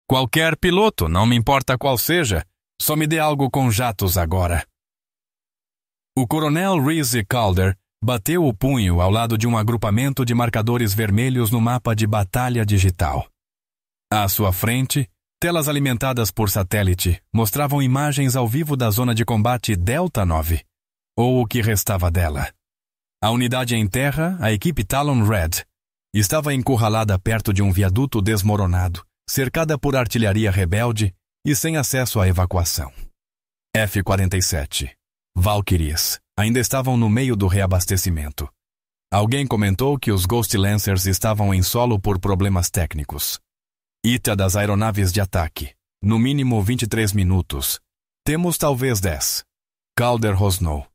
Qualquer piloto, não me importa qual seja, só me dê algo com jatos agora. O coronel Reese Calder bateu o punho ao lado de um agrupamento de marcadores vermelhos no mapa de batalha digital. À sua frente, telas alimentadas por satélite mostravam imagens ao vivo da zona de combate Delta 9, ou o que restava dela. A unidade em terra, a equipe Talon Red, estava encurralada perto de um viaduto desmoronado, cercada por artilharia rebelde e sem acesso à evacuação. F-47, Valkyries, ainda estavam no meio do reabastecimento. Alguém comentou que os Ghost Lancers estavam em solo por problemas técnicos. ITA das aeronaves de ataque, no mínimo 23 minutos. Temos talvez 10. Calder rosnou.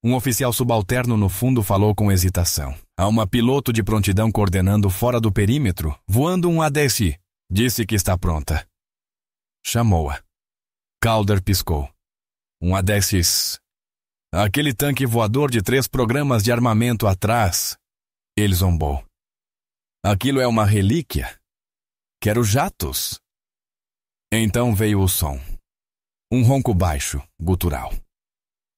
Um oficial subalterno no fundo falou com hesitação. Há uma piloto de prontidão coordenando fora do perímetro, voando um A-10I. Disse que está pronta. Chamou-a. Calder piscou. Um A-10I. Aquele tanque voador de 3 programas de armamento atrás. Ele zombou. Aquilo é uma relíquia. Quero jatos. Então veio o som. Um ronco baixo, gutural.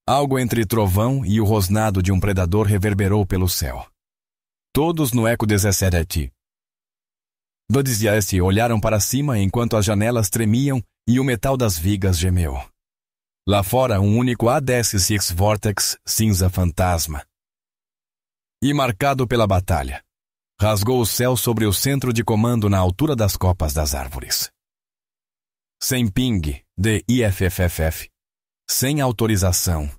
Algo entre trovão e o rosnado de um predador reverberou pelo céu. Todos no Eco 17 olharam para cima enquanto as janelas tremiam e o metal das vigas gemeu. Lá fora, um único A-10 Vortex cinza fantasma. E marcado pela batalha, rasgou o céu sobre o centro de comando na altura das copas das árvores. Sem ping de IFFF, sem autorização,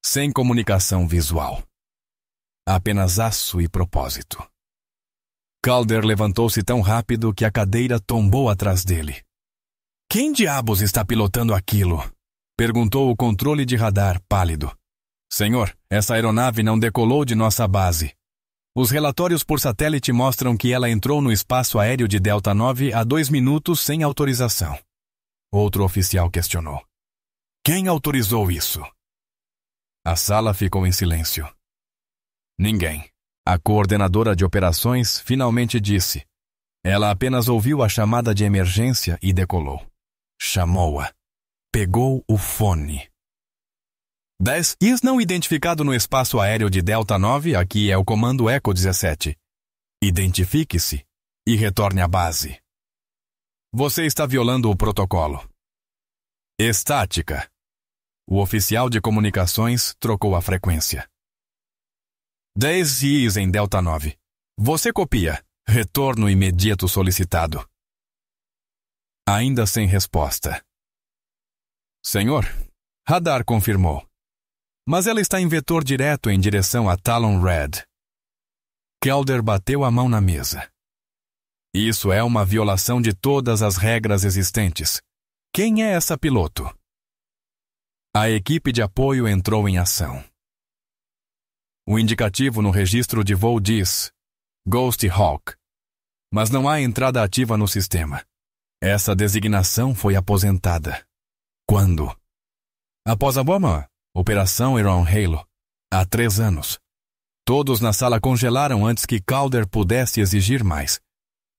sem comunicação visual. Apenas aço e propósito. Calder levantou-se tão rápido que a cadeira tombou atrás dele. Quem diabos está pilotando aquilo? Perguntou o controle de radar, pálido. Senhor, essa aeronave não decolou de nossa base. Os relatórios por satélite mostram que ela entrou no espaço aéreo de Delta 9 há 2 minutos sem autorização. Outro oficial questionou. Quem autorizou isso? A sala ficou em silêncio. Ninguém. A coordenadora de operações finalmente disse. Ela apenas ouviu a chamada de emergência e decolou. Chamou-a. Pegou o fone. 10 IS não identificado no espaço aéreo de Delta 9, aqui é o comando Eco 17. Identifique-se e retorne à base. Você está violando o protocolo. Estática. O oficial de comunicações trocou a frequência. 10 IS em Delta 9. Você copia. Retorno imediato solicitado. Ainda sem resposta. Senhor, radar confirmou. Mas ela está em vetor direto em direção a Talon Red. Calder bateu a mão na mesa. Isso é uma violação de todas as regras existentes. Quem é essa piloto? A equipe de apoio entrou em ação. O indicativo no registro de voo diz Ghost Hawk, mas não há entrada ativa no sistema. Essa designação foi aposentada. Quando? Após a bomba, Operação Iron Halo, há 3 anos. Todos na sala congelaram antes que Calder pudesse exigir mais.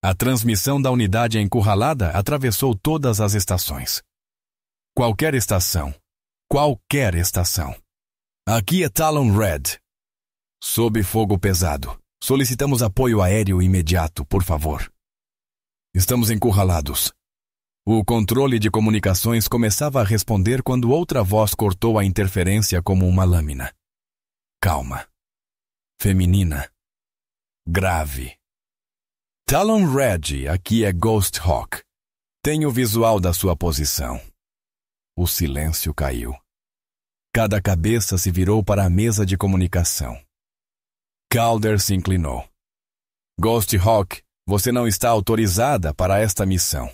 A transmissão da unidade encurralada atravessou todas as estações. Qualquer estação. Aqui é Talon Red. Sob fogo pesado. Solicitamos apoio aéreo imediato, por favor. Estamos encurralados. O controle de comunicações começava a responder quando outra voz cortou a interferência como uma lâmina. Calma. Feminina. Grave. Talon Red, aqui é Ghost Hawk. Tenho o visual da sua posição. O silêncio caiu. Cada cabeça se virou para a mesa de comunicação. Calder se inclinou. Ghost Hawk, você não está autorizada para esta missão.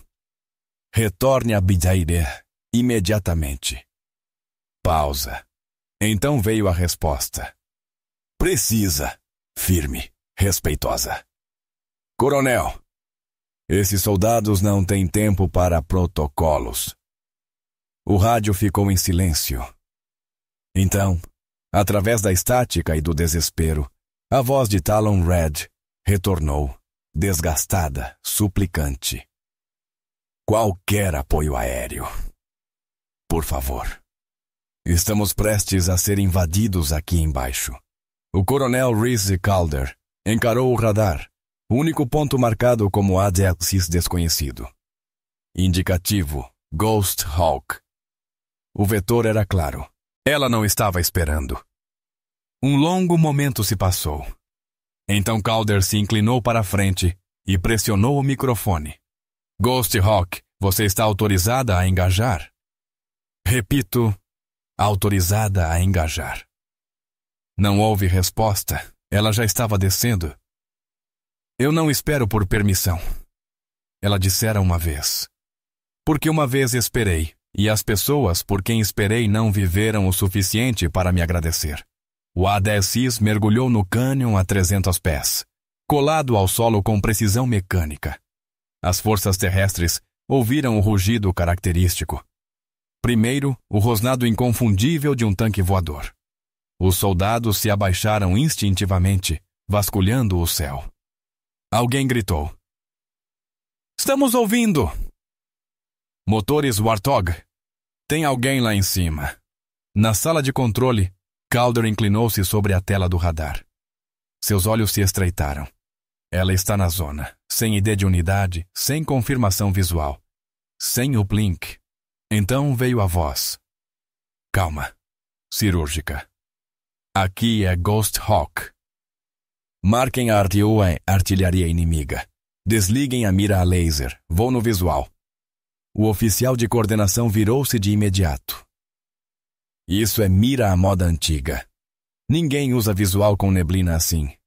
Retorne a Bidaire imediatamente. Pausa. Então veio a resposta. Precisa. Firme. Respeitosa. Coronel, esses soldados não têm tempo para protocolos. O rádio ficou em silêncio. Então, através da estática e do desespero, a voz de Talon Red retornou, desgastada, suplicante. Qualquer apoio aéreo. Por favor. Estamos prestes a ser invadidos aqui embaixo. O coronel Reese Calder encarou o radar, o único ponto marcado como ADLCs desconhecido. Indicativo, Ghost Hawk. O vetor era claro. Ela não estava esperando. Um longo momento se passou. Então Calder se inclinou para a frente e pressionou o microfone. Ghost Hawk, você está autorizada a engajar? Repito, autorizada a engajar. Não houve resposta. Ela já estava descendo. Eu não espero por permissão. Ela dissera uma vez. Porque uma vez esperei, e as pessoas por quem esperei não viveram o suficiente para me agradecer. O A-10X mergulhou no cânion a 300 pés, colado ao solo com precisão mecânica. As forças terrestres ouviram o rugido característico. Primeiro, o rosnado inconfundível de um tanque voador. Os soldados se abaixaram instintivamente, vasculhando o céu. Alguém gritou. Estamos ouvindo! Motores Warthog. Tem alguém lá em cima. Na sala de controle, Calder inclinou-se sobre a tela do radar. Seus olhos se estreitaram. Ela está na zona, sem ID de unidade, sem confirmação visual, sem o blink. Então veio a voz. Calma. Cirúrgica. Aqui é Ghost Hawk. Marquem a RTO em artilharia inimiga. Desliguem a mira a laser. Vou no visual. O oficial de coordenação virou-se de imediato. Isso é mira à moda antiga. Ninguém usa visual com neblina assim.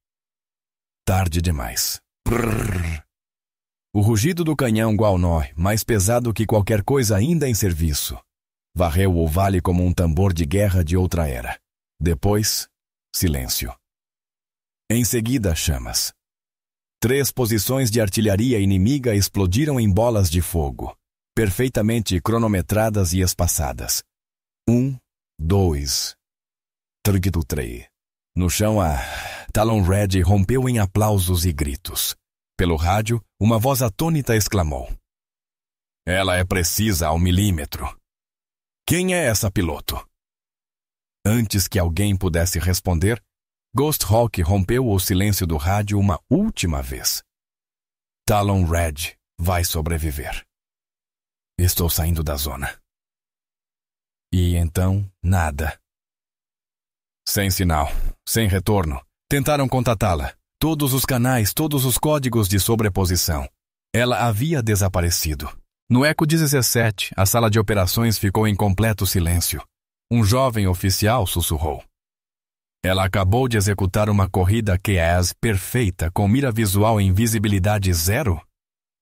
Tarde demais. Brrr. O rugido do canhão Gualnói, mais pesado que qualquer coisa ainda em serviço, varreu o vale como um tambor de guerra de outra era. Depois, silêncio. Em seguida, chamas. 3 posições de artilharia inimiga explodiram em bolas de fogo, perfeitamente cronometradas e espaçadas. 1, 2, 3. No chão, a Talon Red rompeu em aplausos e gritos. Pelo rádio, uma voz atônita exclamou. Ela é precisa ao milímetro. Quem é essa piloto? Antes que alguém pudesse responder, Ghost Hawk rompeu o silêncio do rádio uma última vez. Talon Red vai sobreviver. Estou saindo da zona. E então, nada. Sem sinal, sem retorno. Tentaram contatá-la. Todos os canais, todos os códigos de sobreposição. Ela havia desaparecido. No Eco 17, a sala de operações ficou em completo silêncio. Um jovem oficial sussurrou. Ela acabou de executar uma corrida QAS perfeita com mira visual em visibilidade 0?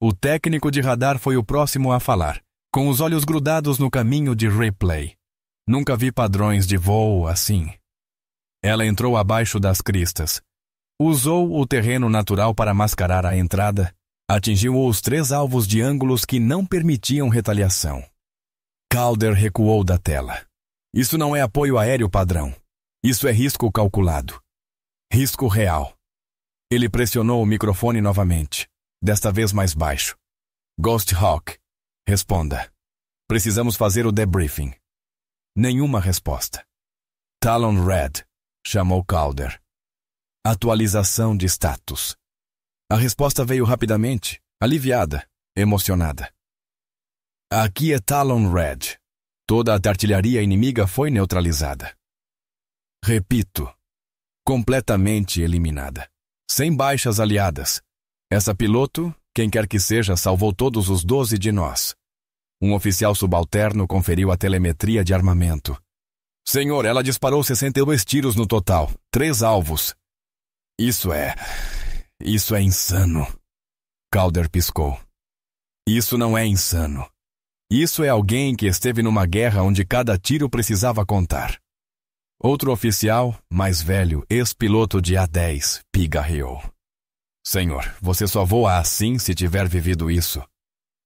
O técnico de radar foi o próximo a falar, com os olhos grudados no caminho de replay. Nunca vi padrões de voo assim. Ela entrou abaixo das cristas. Usou o terreno natural para mascarar a entrada. Atingiu os 3 alvos de ângulos que não permitiam retaliação. Calder recuou da tela. Isso não é apoio aéreo padrão. Isso é risco calculado. Risco real. Ele pressionou o microfone novamente, desta vez mais baixo. Ghost Hawk, responda. Precisamos fazer o debriefing. Nenhuma resposta. Talon Red, chamou Calder. Atualização de status. A resposta veio rapidamente, aliviada, emocionada. Aqui é Talon Red. Toda a artilharia inimiga foi neutralizada. Repito, completamente eliminada. Sem baixas aliadas. Essa piloto, quem quer que seja, salvou todos os 12 de nós. Um oficial subalterno conferiu a telemetria de armamento. Senhor, ela disparou 62 tiros no total. 3 alvos. Isso é insano. Calder piscou. Isso não é insano. Isso é alguém que esteve numa guerra onde cada tiro precisava contar. Outro oficial, mais velho, ex-piloto de A-10, pigarreou. Senhor, você só voa assim se tiver vivido isso.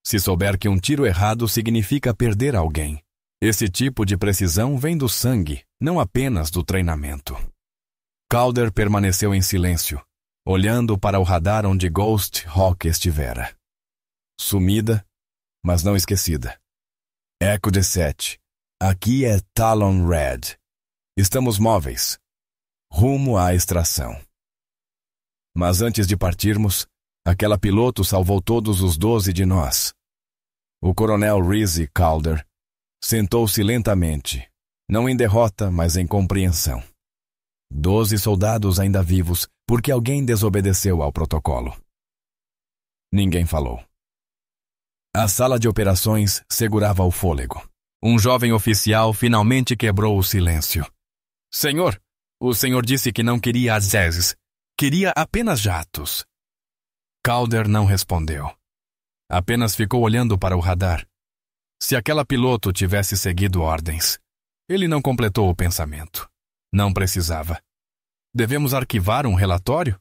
Se souber que um tiro errado significa perder alguém. Esse tipo de precisão vem do sangue, não apenas do treinamento. Calder permaneceu em silêncio, olhando para o radar onde Ghost Hawk estivera. Sumida, mas não esquecida. Echo 17. Aqui é Talon Red. Estamos móveis. Rumo à extração. Mas antes de partirmos, aquela piloto salvou todos os 12 de nós. O coronel Reese Calder sentou-se lentamente, não em derrota, mas em compreensão. 12 soldados ainda vivos, porque alguém desobedeceu ao protocolo. Ninguém falou. A sala de operações segurava o fôlego. Um jovem oficial finalmente quebrou o silêncio. Senhor, o senhor disse que não queria Azezes. Queria apenas jatos. Calder não respondeu. Apenas ficou olhando para o radar. Se aquela piloto tivesse seguido ordens. Ele não completou o pensamento. Não precisava. Devemos arquivar um relatório?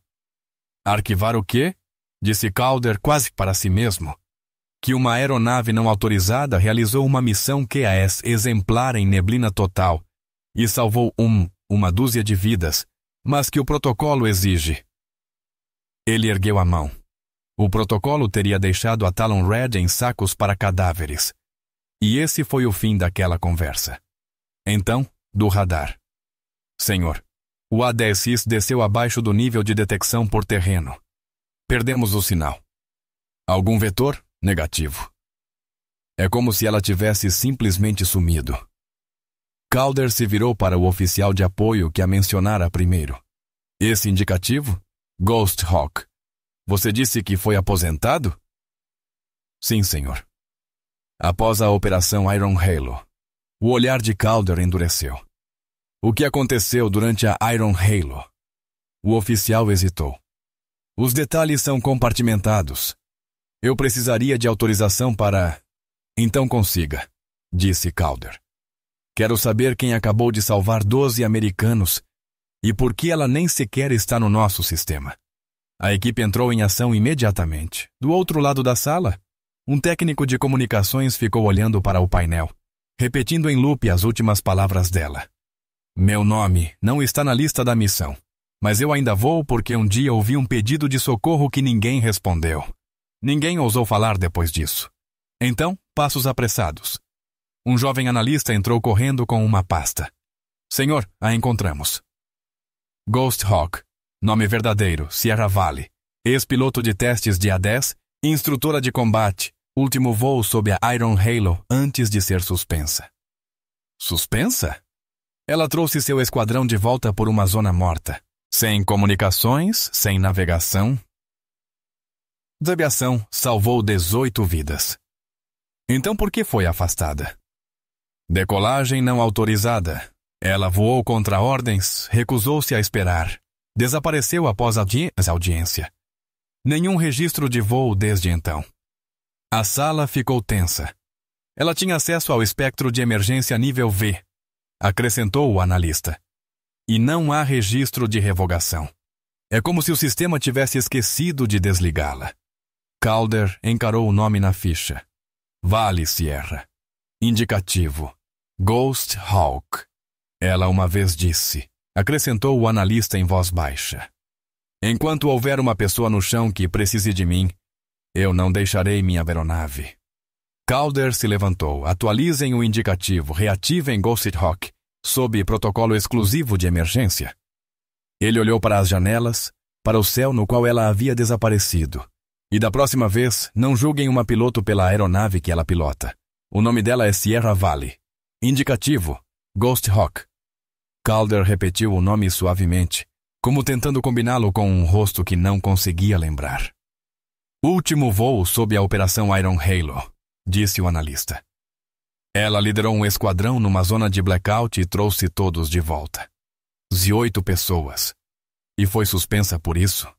Arquivar o quê? Disse Calder quase para si mesmo. Que uma aeronave não autorizada realizou uma missão QAS exemplar em neblina total e salvou uma dúzia de vidas, mas que o protocolo exige. Ele ergueu a mão. O protocolo teria deixado a Talon Red em sacos para cadáveres. E esse foi o fim daquela conversa. Então, do radar. Senhor, o A-10X desceu abaixo do nível de detecção por terreno. Perdemos o sinal. Algum vetor? Negativo. É como se ela tivesse simplesmente sumido. Calder se virou para o oficial de apoio que a mencionara primeiro. Esse indicativo? Ghost Hawk. Você disse que foi aposentado? Sim, senhor. Após a operação Iron Halo, o olhar de Calder endureceu. O que aconteceu durante a Iron Halo? O oficial hesitou. Os detalhes são compartimentados. Eu precisaria de autorização para... Então consiga, disse Calder. Quero saber quem acabou de salvar 12 americanos e por que ela nem sequer está no nosso sistema. A equipe entrou em ação imediatamente. Do outro lado da sala, um técnico de comunicações ficou olhando para o painel, repetindo em loop as últimas palavras dela. Meu nome não está na lista da missão, mas eu ainda vou porque um dia ouvi um pedido de socorro que ninguém respondeu. Ninguém ousou falar depois disso. Então, passos apressados. Um jovem analista entrou correndo com uma pasta. Senhor, a encontramos. Ghost Hawk, nome verdadeiro, Sierra Valley, ex-piloto de testes de A-10, instrutora de combate, último voo sob a Iron Halo antes de ser suspensa. Suspensa? Ela trouxe seu esquadrão de volta por uma zona morta, sem comunicações, sem navegação. Desaviação salvou 18 vidas. Então por que foi afastada? Decolagem não autorizada. Ela voou contra ordens, recusou-se a esperar. Desapareceu após a audiência. Nenhum registro de voo desde então. A sala ficou tensa. Ela tinha acesso ao espectro de emergência nível V, acrescentou o analista. E não há registro de revogação. É como se o sistema tivesse esquecido de desligá-la. Calder encarou o nome na ficha. Vale Sierra. Indicativo. Ghost Hawk. Ela uma vez disse, acrescentou o analista em voz baixa. Enquanto houver uma pessoa no chão que precise de mim, eu não deixarei minha aeronave. Calder se levantou. Atualizem o indicativo. Reativem Ghost Hawk, sob protocolo exclusivo de emergência. Ele olhou para as janelas, para o céu no qual ela havia desaparecido. E da próxima vez, não julguem uma piloto pela aeronave que ela pilota. O nome dela é Sierra Valley. Indicativo, Ghost Hawk. Calder repetiu o nome suavemente, como tentando combiná-lo com um rosto que não conseguia lembrar. Último voo sob a Operação Iron Halo, disse o analista. Ela liderou um esquadrão numa zona de blackout e trouxe todos de volta. 18 pessoas. E foi suspensa por isso?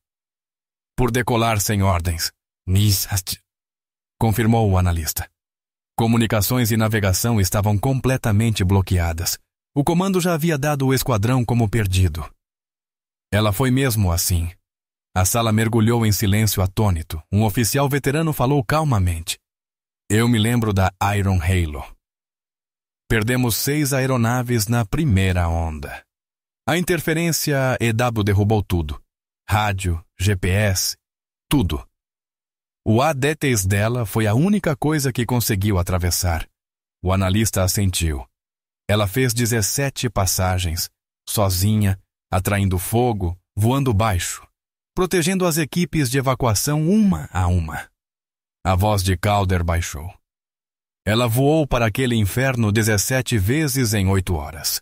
Por decolar sem ordens. Confirmou o analista. Comunicações e navegação estavam completamente bloqueadas. O comando já havia dado o esquadrão como perdido. Ela foi mesmo assim. A sala mergulhou em silêncio atônito. Um oficial veterano falou calmamente. Eu me lembro da Iron Halo. Perdemos 6 aeronaves na primeira onda. A interferência EW derrubou tudo. Rádio, GPS, tudo. O ADTs dela foi a única coisa que conseguiu atravessar. O analista assentiu. Ela fez 17 passagens, sozinha, atraindo fogo, voando baixo, protegendo as equipes de evacuação uma a uma. A voz de Calder baixou. Ela voou para aquele inferno 17 vezes em 8 horas.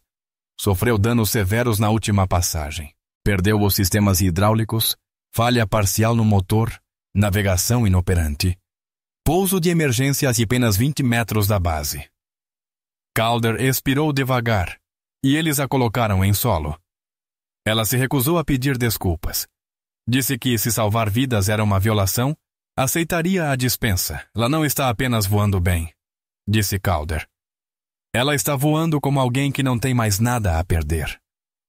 Sofreu danos severos na última passagem. Perdeu os sistemas hidráulicos, falha parcial no motor, navegação inoperante. Pouso de emergência a apenas 20 metros da base. Calder expirou devagar, e eles a colocaram em solo. Ela se recusou a pedir desculpas. Disse que, se salvar vidas era uma violação, aceitaria a dispensa. Ela não está apenas voando bem, disse Calder. Ela está voando como alguém que não tem mais nada a perder.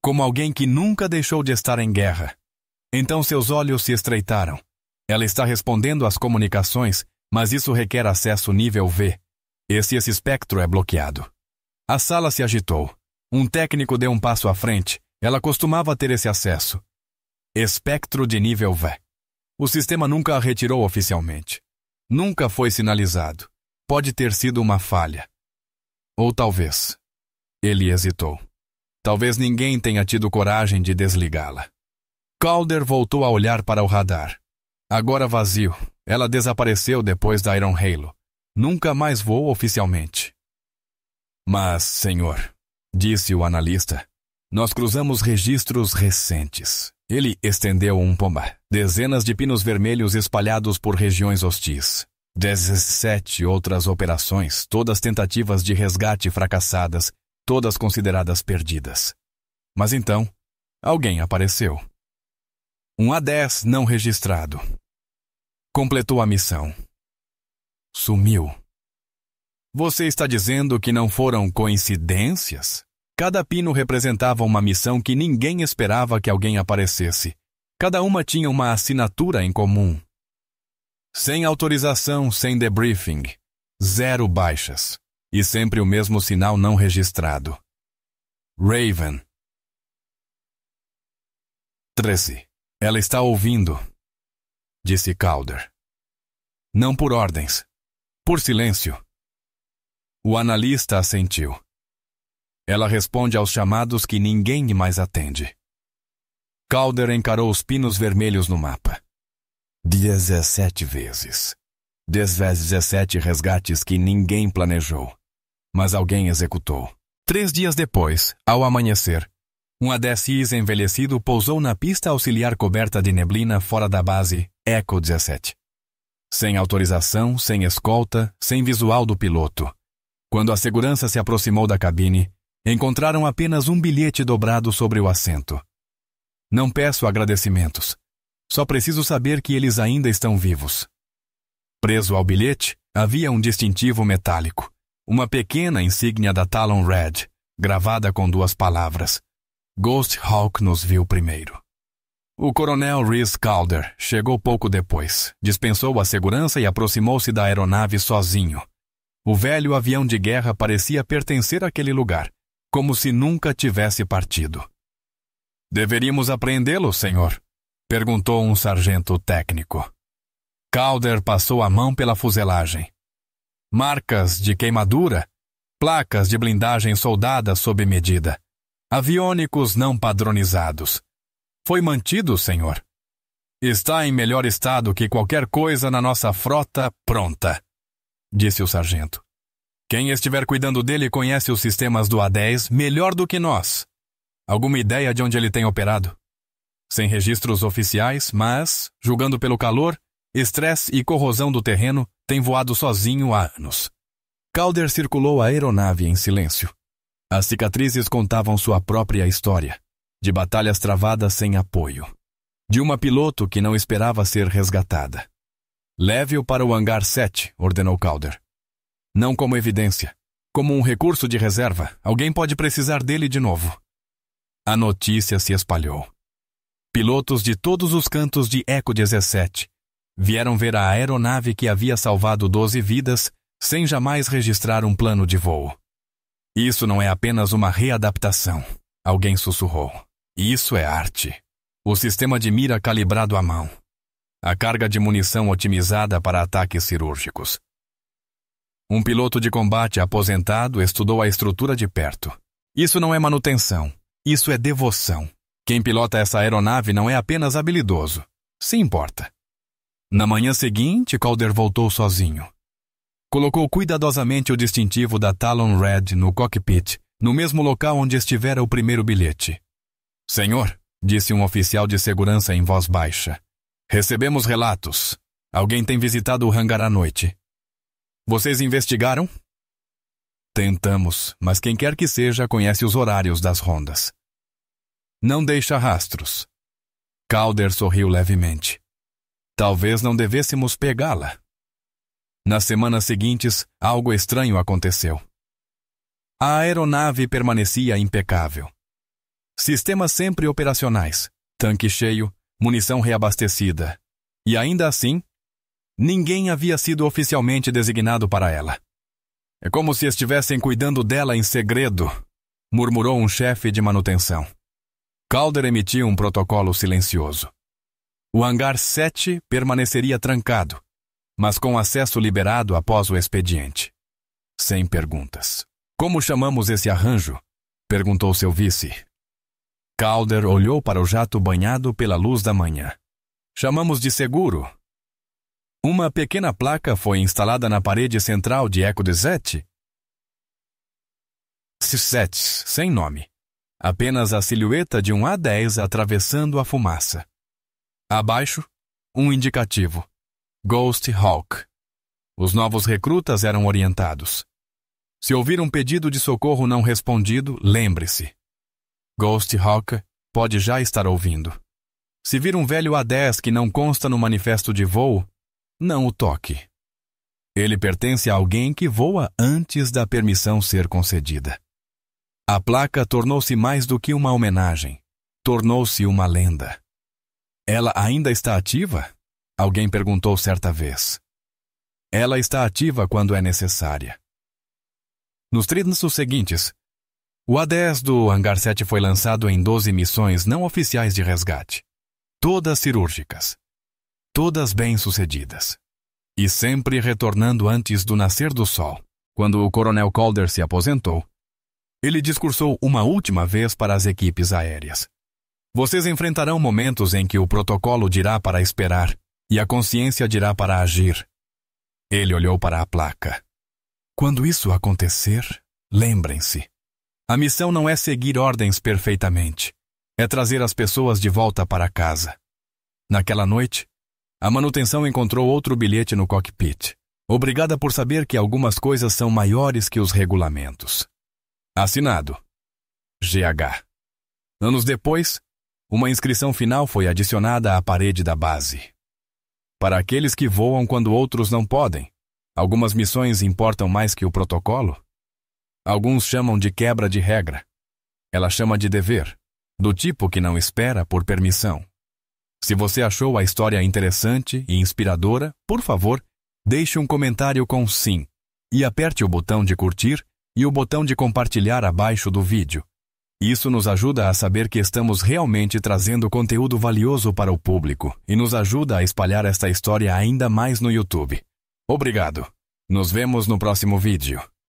Como alguém que nunca deixou de estar em guerra. Então seus olhos se estreitaram. Ela está respondendo às comunicações, mas isso requer acesso nível V. Esse espectro é bloqueado. A sala se agitou. Um técnico deu um passo à frente. Ela costumava ter esse acesso. Espectro de nível V. O sistema nunca a retirou oficialmente. Nunca foi sinalizado. Pode ter sido uma falha. Ou talvez. Ele hesitou. Talvez ninguém tenha tido coragem de desligá-la. Calder voltou a olhar para o radar. Agora vazio. Ela desapareceu depois da Iron Halo. Nunca mais voou oficialmente. Mas, senhor, disse o analista, nós cruzamos registros recentes. Ele estendeu um pomba. Dezenas de pinos vermelhos espalhados por regiões hostis. 17 outras operações, todas tentativas de resgate fracassadas, todas consideradas perdidas. Mas então, alguém apareceu. Um A10 não registrado. Completou a missão. Sumiu. Você está dizendo que não foram coincidências? Cada pino representava uma missão que ninguém esperava que alguém aparecesse. Cada uma tinha uma assinatura em comum. Sem autorização, sem debriefing. 0 baixas. E sempre o mesmo sinal não registrado. Raven. 13. Ela está ouvindo, disse Calder. Não por ordens. Por silêncio. O analista assentiu. Ela responde aos chamados que ninguém mais atende. Calder encarou os pinos vermelhos no mapa. 17 vezes. 10 vezes 17 resgates que ninguém planejou, mas alguém executou. 3 dias depois, ao amanhecer, um A10 envelhecido pousou na pista auxiliar coberta de neblina fora da base Echo 17. Sem autorização, sem escolta, sem visual do piloto. Quando a segurança se aproximou da cabine, encontraram apenas um bilhete dobrado sobre o assento. Não peço agradecimentos. Só preciso saber que eles ainda estão vivos. Preso ao bilhete, havia um distintivo metálico. Uma pequena insígnia da Talon Red, gravada com 2 palavras. Ghost Hawk nos viu primeiro. O coronel Rhys Calder chegou pouco depois, dispensou a segurança e aproximou-se da aeronave sozinho. O velho avião de guerra parecia pertencer àquele lugar, como se nunca tivesse partido. Deveríamos apreendê-lo, senhor? Perguntou um sargento técnico. Calder passou a mão pela fuselagem. Marcas de queimadura, placas de blindagem soldadas sob medida, aviônicos não padronizados. Foi mantido, senhor. Está em melhor estado que qualquer coisa na nossa frota pronta, disse o sargento. Quem estiver cuidando dele conhece os sistemas do A10 melhor do que nós. Alguma ideia de onde ele tem operado? Sem registros oficiais, mas, julgando pelo calor, estresse e corrosão do terreno, tem voado sozinho há anos. Calder circulou a aeronave em silêncio. As cicatrizes contavam sua própria história, de batalhas travadas sem apoio, de uma piloto que não esperava ser resgatada. Leve-o para o hangar 7, ordenou Calder. Não como evidência, como um recurso de reserva, alguém pode precisar dele de novo. A notícia se espalhou. Pilotos de todos os cantos de Echo 17 vieram ver a aeronave que havia salvado 12 vidas sem jamais registrar um plano de voo. Isso não é apenas uma readaptação, alguém sussurrou. Isso é arte. O sistema de mira calibrado à mão. A carga de munição otimizada para ataques cirúrgicos. Um piloto de combate aposentado estudou a estrutura de perto. Isso não é manutenção. Isso é devoção. Quem pilota essa aeronave não é apenas habilidoso. Se importa. Na manhã seguinte, Calder voltou sozinho. Colocou cuidadosamente o distintivo da Talon Red no cockpit, no mesmo local onde estivera o primeiro bilhete. Senhor, disse um oficial de segurança em voz baixa. Recebemos relatos. Alguém tem visitado o hangar à noite. Vocês investigaram? Tentamos, mas quem quer que seja conhece os horários das rondas. Não deixa rastros. Calder sorriu levemente. Talvez não devêssemos pegá-la. Nas semanas seguintes, algo estranho aconteceu. A aeronave permanecia impecável. Sistemas sempre operacionais, tanque cheio, munição reabastecida. E ainda assim, ninguém havia sido oficialmente designado para ela. É como se estivessem cuidando dela em segredo, murmurou um chefe de manutenção. Calder emitiu um protocolo silencioso. O hangar 7 permaneceria trancado, mas com acesso liberado após o expediente. Sem perguntas. Como chamamos esse arranjo? Perguntou seu vice. Calder olhou para o jato banhado pela luz da manhã. Chamamos de seguro. Uma pequena placa foi instalada na parede central de Echo Desert. C-7, sem nome. Apenas a silhueta de um A-10 atravessando a fumaça. Abaixo, um indicativo. Ghost Hawk. Os novos recrutas eram orientados. Se ouvir um pedido de socorro não respondido, lembre-se. Ghost Hawk pode já estar ouvindo. Se vir um velho A-10 que não consta no manifesto de voo, não o toque. Ele pertence a alguém que voa antes da permissão ser concedida. A placa tornou-se mais do que uma homenagem. Tornou-se uma lenda. Ela ainda está ativa? Alguém perguntou certa vez. Ela está ativa quando é necessária. Nos trimestres seguintes, o A-10 do Hangar 7 foi lançado em 12 missões não oficiais de resgate. Todas cirúrgicas. Todas bem-sucedidas. E sempre retornando antes do nascer do sol. Quando o Coronel Calder se aposentou, ele discursou uma última vez para as equipes aéreas. Vocês enfrentarão momentos em que o protocolo dirá para esperar e a consciência dirá para agir. Ele olhou para a placa. Quando isso acontecer, lembrem-se. A missão não é seguir ordens perfeitamente. É trazer as pessoas de volta para casa. Naquela noite, a manutenção encontrou outro bilhete no cockpit. Obrigada por saber que algumas coisas são maiores que os regulamentos. Assinado. GH. Anos depois, uma inscrição final foi adicionada à parede da base. Para aqueles que voam quando outros não podem, algumas missões importam mais que o protocolo. Alguns chamam de quebra de regra. Ela chama de dever, do tipo que não espera por permissão. Se você achou a história interessante e inspiradora, por favor, deixe um comentário com sim e aperte o botão de curtir e o botão de compartilhar abaixo do vídeo. Isso nos ajuda a saber que estamos realmente trazendo conteúdo valioso para o público e nos ajuda a espalhar esta história ainda mais no YouTube. Obrigado. Nos vemos no próximo vídeo.